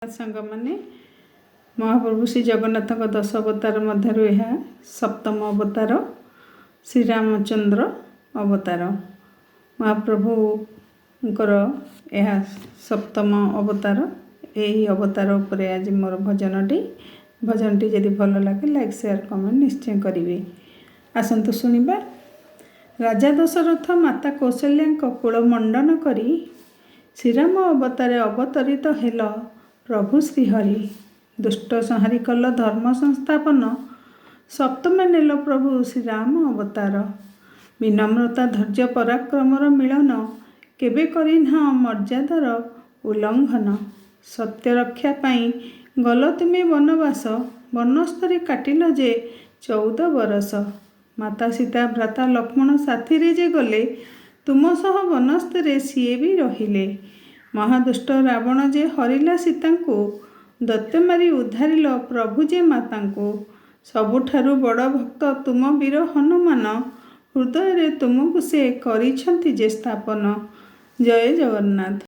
सांग माने महाप्रभु श्री जगन्नाथ 10 अवतार मध्य यह सप्तम अवतार श्री रामचंद्र अवतार। महाप्रभुंकर यह सप्तम अवतार। यही अवतार उपर आज मोर भजनटी जदि भल लगे लाइक शेयर कमेंट निश्चय करेंगे। आसतु शुणा। राजा दशरथ माता कौशल्या कूल मंडन करी श्रीराम अवतारे अवतरित हेल प्रभु श्रीहरि। दुष्ट संहारी कल धर्म संस्थापन सप्तमे नेल प्रभु श्रीराम अवतार। विनम्रता धैर्य पराक्रमर मिलन केबे करिना मर्यादार उल्लंघन। सत्य रक्षा पाई गल तुमे वनवास वनस्थरे काटिल जे 14 बरस। माता सीता भ्राता लक्ष्मण साथी रे जे गले तुम सह वनस्थरे सीए भी रहिले। महादुष्ट रावण जे हरिला सीता को दैत्य मारी उद्धारिल प्रभु जे मातांको। सबुठारु बड़ भक्त तुम वीर हनुमान हृदय रे तुमको से करिछंती जे स्थापन। जय जगन्नाथ।